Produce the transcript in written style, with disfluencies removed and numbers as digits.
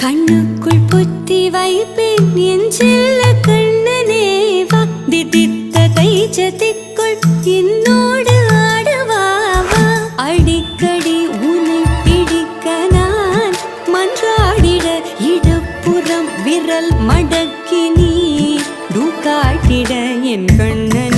கண்ணுக்குள் புத்தி வைப்பேன் என் செல்ல கண்ணனே வா திதித்த தைச்சதிக்குள் என்னோடு ஆடவாவா அடிக்கடி உன்னை பிடிக்க நான் மன்றாடிட இடப்புறம் விரல் மடக்கி நீ காட்டிட என் கண்ணன்